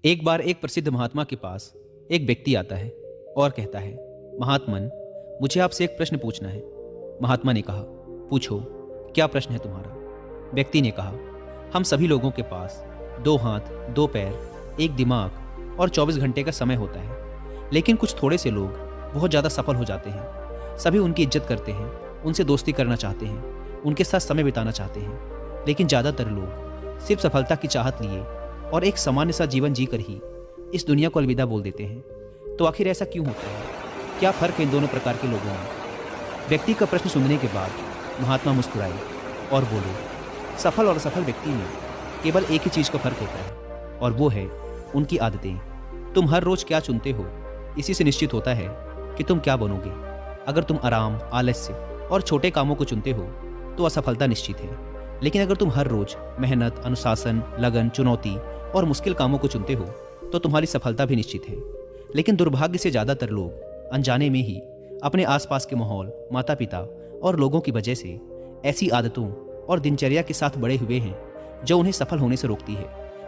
एक बार एक प्रसिद्ध महात्मा के पास एक व्यक्ति आता है और कहता है, महात्मन, मुझे आपसे एक प्रश्न पूछना है। महात्मा ने कहा, पूछो, क्या प्रश्न है तुम्हारा? व्यक्ति ने कहा, हम सभी लोगों के पास 2 हाथ, 2 पैर, एक दिमाग और 24 घंटे का समय होता है, लेकिन कुछ थोड़े से लोग बहुत ज़्यादा सफल हो जाते हैं। सभी उनकी इज्जत करते हैं, उनसे दोस्ती करना चाहते हैं, उनके साथ समय बिताना चाहते हैं, लेकिन ज़्यादातर लोग सिर्फ सफलता की चाहत लिए और एक सामान्य सा जीवन जीकर ही इस दुनिया को अलविदा बोल देते हैं। तो आखिर ऐसा क्यों होता है? क्या फ़र्क है इन दोनों प्रकार के लोगों में? व्यक्ति का प्रश्न सुनने के बाद महात्मा मुस्कुराए और बोले, सफल और असफल व्यक्ति में केवल एक ही चीज़ का फर्क होता है और वो है उनकी आदतें। तुम हर रोज़ क्या चुनते हो, इसी से निश्चित होता है कि तुम क्या बनोगे। अगर तुम आराम, आलस्य और छोटे कामों को चुनते हो तो असफलता निश्चित है, लेकिन अगर तुम हर रोज़ मेहनत, अनुशासन, लगन, चुनौती और मुश्किल कामों को चुनते हो तो तुम्हारी सफलता भी निश्चित है। लेकिन दुर्भाग्य से ज़्यादातर लोग अनजाने में ही अपने आसपास के माहौल, माता पिता और लोगों की वजह से ऐसी आदतों और दिनचर्या के साथ बड़े हुए हैं जो उन्हें सफल होने से रोकती है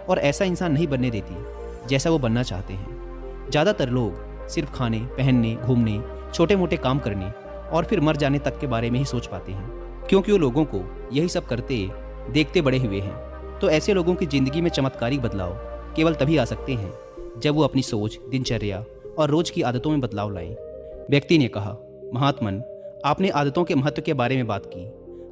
और ऐसा इंसान नहीं बनने देती जैसा वो बनना चाहते हैं। ज़्यादातर लोग सिर्फ खाने, पहनने, घूमने, छोटे मोटे काम करने और फिर मर जाने तक के बारे में ही सोच पाते हैं, क्योंकि वो लोगों को यही सब करते देखते बड़े हुए हैं। तो ऐसे लोगों की ज़िंदगी में चमत्कारिक बदलाव केवल तभी आ सकते हैं जब वो अपनी सोच, दिनचर्या और रोज़ की आदतों में बदलाव लाएं। व्यक्ति ने कहा, महात्मन, आपने आदतों के महत्व के बारे में बात की,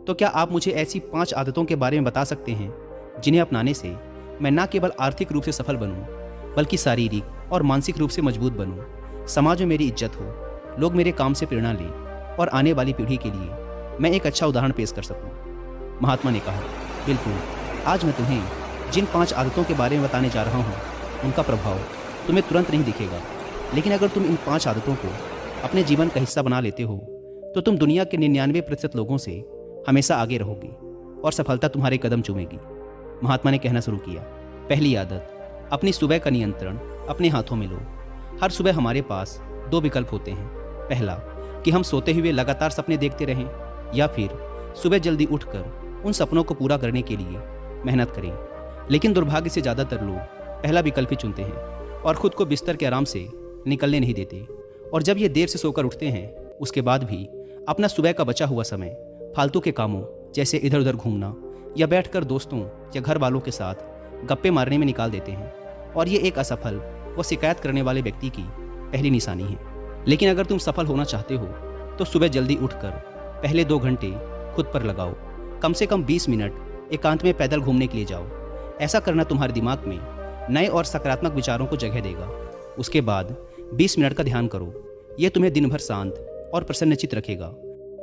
तो क्या आप मुझे ऐसी 5 आदतों के बारे में बता सकते हैं जिन्हें अपनाने से मैं न केवल आर्थिक रूप से सफल बनूं, बल्कि शारीरिक और मानसिक रूप से मजबूत बनूं, समाज में मेरी इज्जत हो, लोग मेरे काम से प्रेरणा लें और आने वाली पीढ़ी के लिए मैं एक अच्छा उदाहरण पेश कर सकूं? महात्मा ने कहा, बिल्कुल, आज मैं तुम्हें जिन 5 आदतों के बारे में बताने जा रहा हूँ उनका प्रभाव तुम्हें तुरंत नहीं दिखेगा, लेकिन अगर तुम इन 5 आदतों को अपने जीवन का हिस्सा बना लेते हो तो तुम दुनिया के 99% लोगों से हमेशा आगे रहोगे और सफलता तुम्हारे कदम चूमेगी। महात्मा ने कहना शुरू किया, पहली आदत, अपनी सुबह का नियंत्रण अपने हाथों में लो। हर सुबह हमारे पास 2 विकल्प होते हैं। पहला, कि हम सोते हुए लगातार सपने देखते रहें, या फिर सुबह जल्दी उठकर उन सपनों को पूरा करने के लिए मेहनत करें। लेकिन दुर्भाग्य से ज़्यादातर लोग पहला विकल्प ही चुनते हैं और ख़ुद को बिस्तर के आराम से निकलने नहीं देते। और जब ये देर से सोकर उठते हैं, उसके बाद भी अपना सुबह का बचा हुआ समय फालतू के कामों जैसे इधर उधर घूमना या बैठकर दोस्तों या घर वालों के साथ गप्पे मारने में निकाल देते हैं। और ये एक असफल व शिकायत करने वाले व्यक्ति की पहली निशानी है। लेकिन अगर तुम सफल होना चाहते हो तो सुबह जल्दी उठकर पहले 2 घंटे खुद पर लगाओ। कम से कम 20 मिनट एकांत में पैदल घूमने के लिए जाओ। ऐसा करना तुम्हारे दिमाग में नए और सकारात्मक विचारों को जगह देगा। उसके बाद 20 मिनट का ध्यान करो। यह तुम्हें दिन भर शांत और प्रसन्नचित्त रखेगा।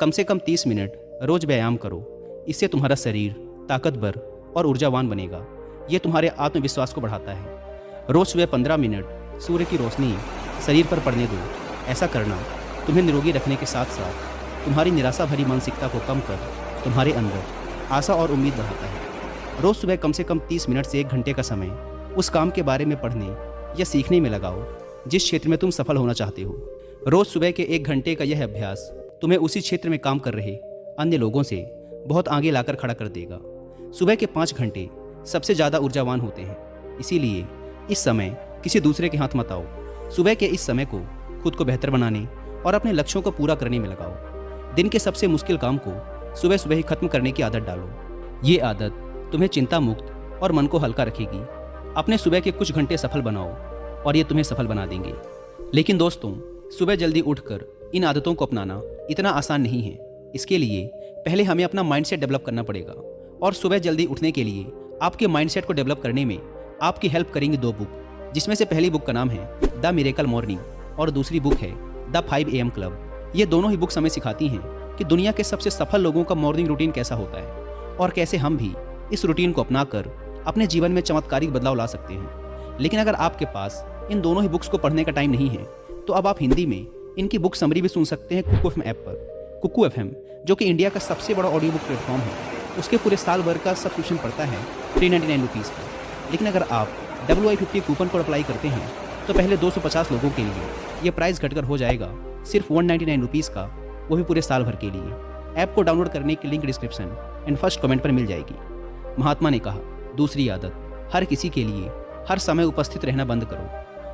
कम से कम 30 मिनट रोज व्यायाम करो। इससे तुम्हारा शरीर ताकतवर और ऊर्जावान बनेगा। यह तुम्हारे आत्मविश्वास को बढ़ाता है। रोज सुबह 15 मिनट सूर्य की रोशनी शरीर पर पड़ने दो। ऐसा करना तुम्हें निरोगी रखने के साथ साथ तुम्हारी निराशा भरी मानसिकता को कम कर तुम्हारे अंदर आशा और उम्मीद बढ़ाता है। रोज सुबह कम से कम 30 मिनट से 1 घंटे का समय उस काम के बारे में पढ़ने या सीखने में लगाओ जिस क्षेत्र में तुम सफल होना चाहते हो। रोज सुबह के 1 घंटे का यह अभ्यास तुम्हें उसी क्षेत्र में काम कर रहे अन्य लोगों से बहुत आगे लाकर खड़ा कर देगा। सुबह के 5 घंटे सबसे ज़्यादा ऊर्जावान होते हैं, इसीलिए इस समय किसी दूसरे के हाथ मत आओ। सुबह के इस समय को खुद को बेहतर बनाने और अपने लक्ष्यों को पूरा करने में लगाओ। दिन के सबसे मुश्किल काम को सुबह सुबह ही खत्म करने की आदत डालो। ये आदत तुम्हें चिंता मुक्त और मन को हल्का रखेगी। अपने सुबह के कुछ घंटे सफल बनाओ और ये तुम्हें सफल बना देंगे। लेकिन दोस्तों, सुबह जल्दी उठकर इन आदतों को अपनाना इतना आसान नहीं है। इसके लिए पहले हमें अपना माइंडसेट डेवलप करना पड़ेगा। और सुबह जल्दी उठने के लिए आपके माइंडसेट को डेवलप करने में आपकी हेल्प करेंगी 2 बुक, जिसमें से पहली बुक का नाम है द मिरेकल मॉर्निंग और दूसरी बुक है द 5 AM क्लब। ये दोनों ही बुक्स हमें सिखाती हैं कि दुनिया के सबसे सफल लोगों का मॉर्निंग रूटीन कैसा होता है और कैसे हम भी इस रूटीन को अपनाकर अपने जीवन में चमत्कारिक बदलाव ला सकते हैं। लेकिन अगर आपके पास इन दोनों ही बुक्स को पढ़ने का टाइम नहीं है तो अब आप हिंदी में इनकी बुक समरी भी सुन सकते हैं कुकू FM ऐप पर। कुकू FM, जो कि इंडिया का सबसे बड़ा ऑडियो बुक प्लेटफॉर्म है, उसके पूरे साल भर का सब्सक्रिप्शन पड़ता है 399 रुपीज़ का। लेकिन अगर आप WI50 कूपन कोड अप्लाई करते हैं तो पहले 250 लोगों के लिए ये प्राइस घटकर हो जाएगा सिर्फ 199 रुपीज़ का, वो भी पूरे साल भर के लिए। ऐप को डाउनलोड करने की link description and first comment पर मिल जाएगी। महात्मा ने कहा, दूसरी आदत, हर किसी के लिए हर समय उपस्थित रहना बंद करो।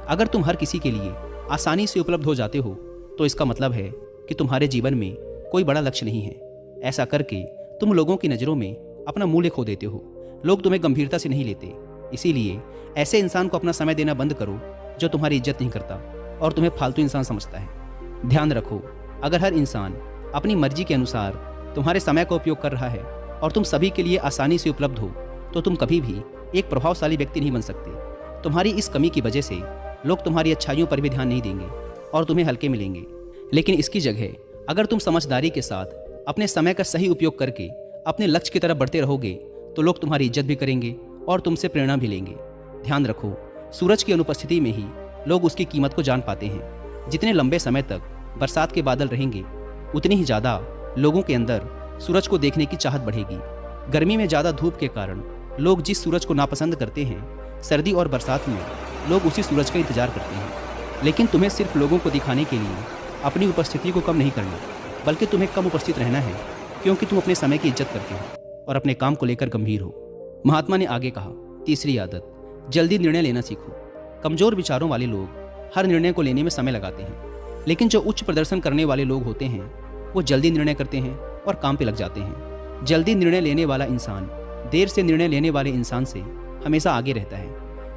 अगर तुम हर किसी के लिए आसानी से उपलब्ध हो जाते हो तो इसका मतलब है कि तुम्हारे जीवन में कोई बड़ा लक्ष्य नहीं है। ऐसा करके तुम लोगों की नज़रों में अपना मूल्य खो देते हो। लोग तुम्हें गंभीरता से नहीं लेते। इसीलिए ऐसे इंसान को अपना समय देना बंद करो जो तुम्हारी इज्जत नहीं करता और तुम्हें फालतू इंसान समझता है। ध्यान रखो, अगर हर इंसान अपनी मर्जी के अनुसार तुम्हारे समय का उपयोग कर रहा है और तुम सभी के लिए आसानी से उपलब्ध हो तो तुम कभी भी एक प्रभावशाली व्यक्ति नहीं बन सकते। तुम्हारी इस कमी की वजह से लोग तुम्हारी अच्छाइयों पर भी ध्यान नहीं देंगे और तुम्हें हल्के मिलेंगे। लेकिन इसकी जगह अगर तुम समझदारी के साथ अपने समय का सही उपयोग करके अपने लक्ष्य की तरफ बढ़ते रहोगे तो लोग तुम्हारी इज्जत भी करेंगे और तुमसे प्रेरणा भी लेंगे। ध्यान रखो, सूरज की अनुपस्थिति में ही लोग उसकी कीमत को जान पाते हैं। जितने लंबे समय तक बरसात के बादल रहेंगे उतनी ही ज़्यादा लोगों के अंदर सूरज को देखने की चाहत बढ़ेगी। गर्मी में ज़्यादा धूप के कारण लोग जिस सूरज को नापसंद करते हैं, सर्दी और बरसात में लोग उसी सूरज का इंतजार करते हैं। लेकिन तुम्हें सिर्फ लोगों को दिखाने के लिए अपनी उपस्थिति को कम नहीं करना, बल्कि तुम्हें कम उपस्थित रहना है, क्योंकि तुम अपने समय की इज्जत करते हो और अपने काम को लेकर गंभीर हो। महात्मा ने आगे कहा, तीसरी आदत, जल्दी निर्णय लेना सीखो। कमज़ोर विचारों वाले लोग हर निर्णय को लेने में समय लगाते हैं, लेकिन जो उच्च प्रदर्शन करने वाले लोग होते हैं वो जल्दी निर्णय करते हैं और काम पे लग जाते हैं। जल्दी निर्णय लेने वाला इंसान देर से निर्णय लेने वाले इंसान से हमेशा आगे रहता है,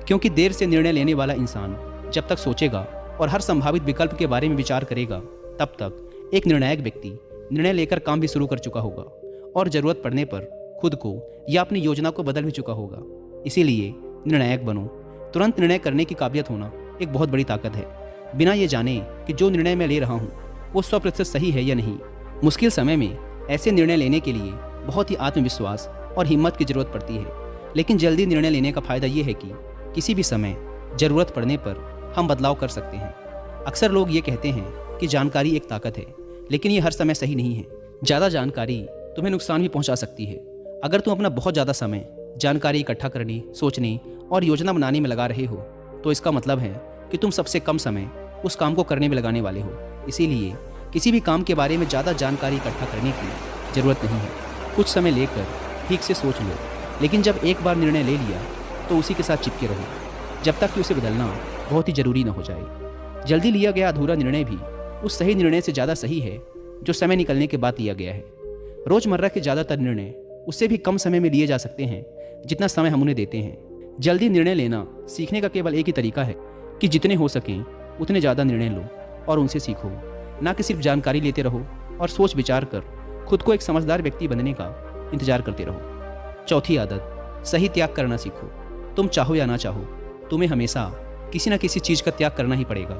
क्योंकि देर से निर्णय लेने वाला इंसान जब तक सोचेगा और हर संभावित विकल्प के बारे में विचार करेगा तब तक एक निर्णायक व्यक्ति निर्णय लेकर काम भी शुरू कर चुका होगा और ज़रूरत पड़ने पर खुद को या अपनी योजना को बदल भी चुका होगा। इसीलिए निर्णायक बनो। तुरंत निर्णय करने की काबिलियत होना एक बहुत बड़ी ताकत है, बिना ये जाने कि जो निर्णय मैं ले रहा हूँ वो 100% सही है या नहीं। मुश्किल समय में ऐसे निर्णय लेने के लिए बहुत ही आत्मविश्वास और हिम्मत की जरूरत पड़ती है। लेकिन जल्दी निर्णय लेने का फ़ायदा ये है कि किसी भी समय ज़रूरत पड़ने पर हम बदलाव कर सकते हैं। अक्सर लोग ये कहते हैं कि जानकारी एक ताकत है, लेकिन ये हर समय सही नहीं है। ज़्यादा जानकारी तुम्हें नुकसान भी पहुंचा सकती है। अगर तुम अपना बहुत ज़्यादा समय जानकारी इकट्ठा करने, सोचने और योजना बनाने में लगा रहे हो तो इसका मतलब है कि तुम सबसे कम समय उस काम को करने में लगाने वाले हो। इसीलिए किसी भी काम के बारे में ज़्यादा जानकारी इकट्ठा करने की ज़रूरत नहीं है। कुछ समय लेकर ठीक से सोच लो, लेकिन जब एक बार निर्णय ले लिया तो उसी के साथ चिपके रहो जब तक कि उसे बदलना बहुत ही ज़रूरी न हो जाए। जल्दी लिया गया अधूरा निर्णय भी उस सही निर्णय से ज़्यादा सही है जो समय निकलने के बाद लिया गया है। रोज़मर्रा के ज़्यादातर निर्णय उससे भी कम समय में लिए जा सकते हैं जितना समय हम उन्हें देते हैं। जल्दी निर्णय लेना सीखने का केवल एक ही तरीका है कि जितने हो सकें उतने ज़्यादा निर्णय लो और उनसे सीखो, ना कि सिर्फ जानकारी लेते रहो और सोच विचार कर खुद को एक समझदार व्यक्ति बनने का इंतजार करते रहो। चौथी आदत, सही त्याग करना सीखो। तुम चाहो या ना चाहो, तुम्हें हमेशा किसी न किसी चीज़ का त्याग करना ही पड़ेगा।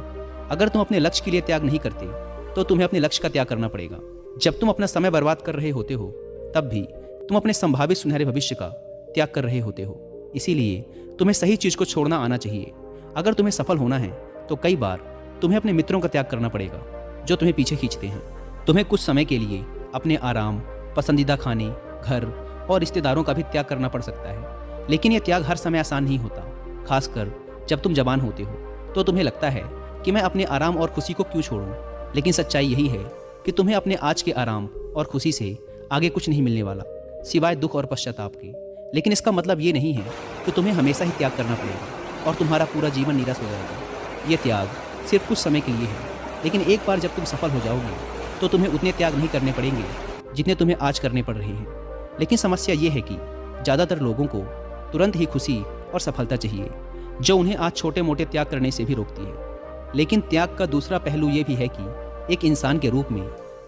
अगर तुम अपने लक्ष्य के लिए त्याग नहीं करते तो तुम्हें अपने लक्ष्य का त्याग करना पड़ेगा। जब तुम अपना समय बर्बाद कर रहे होते हो तब भी तुम अपने संभावित सुनहरे भविष्य का त्याग कर रहे होते हो। इसीलिए तुम्हें सही चीज़ को छोड़ना आना चाहिए। अगर तुम्हें सफल होना है तो कई बार तुम्हें अपने मित्रों का त्याग करना पड़ेगा जो तुम्हें पीछे खींचते हैं। तुम्हें कुछ समय के लिए अपने आराम, पसंदीदा खाने, घर और रिश्तेदारों का भी त्याग करना पड़ सकता है। लेकिन यह त्याग हर समय आसान नहीं होता, खासकर जब तुम जवान होते हो तो तुम्हें लगता है कि मैं अपने आराम और खुशी को क्यों छोड़ूं। लेकिन सच्चाई यही है कि तुम्हें अपने आज के आराम और खुशी से आगे कुछ नहीं मिलने वाला सिवाय दुख और पश्चाताप के। लेकिन इसका मतलब ये नहीं है कि तुम्हें हमेशा ही त्याग करना पड़ेगा और तुम्हारा पूरा जीवन निराश हो जाएगा। ये त्याग सिर्फ कुछ समय के लिए है, लेकिन एक बार जब तुम सफल हो जाओगे तो तुम्हें उतने त्याग नहीं करने पड़ेंगे जितने तुम्हें आज करने पड़ रहे हैं। लेकिन समस्या ये है कि ज़्यादातर लोगों को तुरंत ही खुशी और सफलता चाहिए, जो उन्हें आज छोटे मोटे त्याग करने से भी रोकती है। लेकिन त्याग का दूसरा पहलू ये भी है कि एक इंसान के रूप में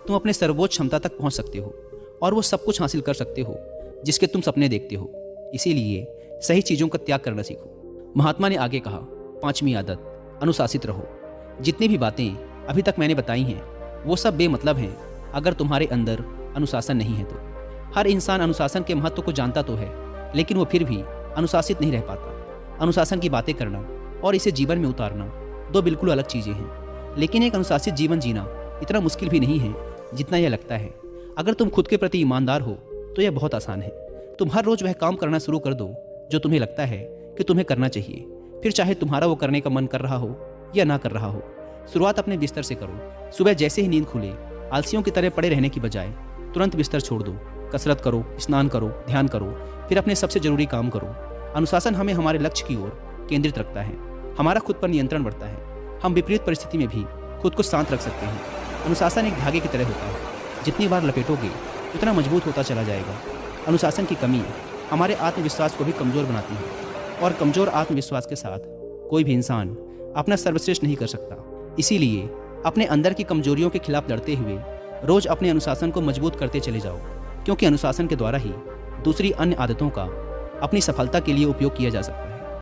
तुम अपने सर्वोच्च क्षमता तक पहुंच सकते हो और वो सब कुछ हासिल कर सकते हो जिसके तुम सपने देखते हो। इसीलिए सही चीज़ों का त्याग करना सीखो। महात्मा ने आगे कहा, पांचवी आदत, अनुशासित रहो। जितनी भी बातें अभी तक मैंने बताई हैं वो सब बेमतलब हैं अगर तुम्हारे अंदर अनुशासन नहीं है तो। हर इंसान अनुशासन के महत्व को जानता तो है, लेकिन वो फिर भी अनुशासित नहीं रह पाता। अनुशासन की बातें करना और इसे जीवन में उतारना दो बिल्कुल अलग चीज़ें हैं। लेकिन एक अनुशासित जीवन जीना इतना मुश्किल भी नहीं है जितना यह लगता है। अगर तुम खुद के प्रति ईमानदार हो तो यह बहुत आसान है। तुम हर रोज़ वह काम करना शुरू कर दो जो तुम्हें लगता है कि तुम्हें करना चाहिए, फिर चाहे तुम्हारा वो करने का मन कर रहा हो या ना कर रहा हो। शुरुआत अपने बिस्तर से करो। सुबह जैसे ही नींद खुले आलसियों की तरह पड़े रहने की बजाय तुरंत बिस्तर छोड़ दो। कसरत करो, स्नान करो, ध्यान करो, फिर अपने सबसे ज़रूरी काम करो। अनुशासन हमें हमारे लक्ष्य की ओर केंद्रित रखता है। हमारा खुद पर नियंत्रण बढ़ता है। हम विपरीत परिस्थिति में भी खुद को शांत रख सकते हैं। अनुशासन एक धागे की तरह होता है, जितनी बार लपेटोगे उतना मजबूत होता चला जाएगा। अनुशासन की कमी हमारे आत्मविश्वास को भी कमज़ोर बनाती है, और कमज़ोर आत्मविश्वास के साथ कोई भी इंसान अपना सर्वश्रेष्ठ नहीं कर सकता। इसीलिए अपने अंदर की कमजोरियों के खिलाफ लड़ते हुए रोज़ अपने अनुशासन को मजबूत करते चले जाओ, क्योंकि अनुशासन के द्वारा ही दूसरी अन्य आदतों का अपनी सफलता के लिए उपयोग किया जा सकता है।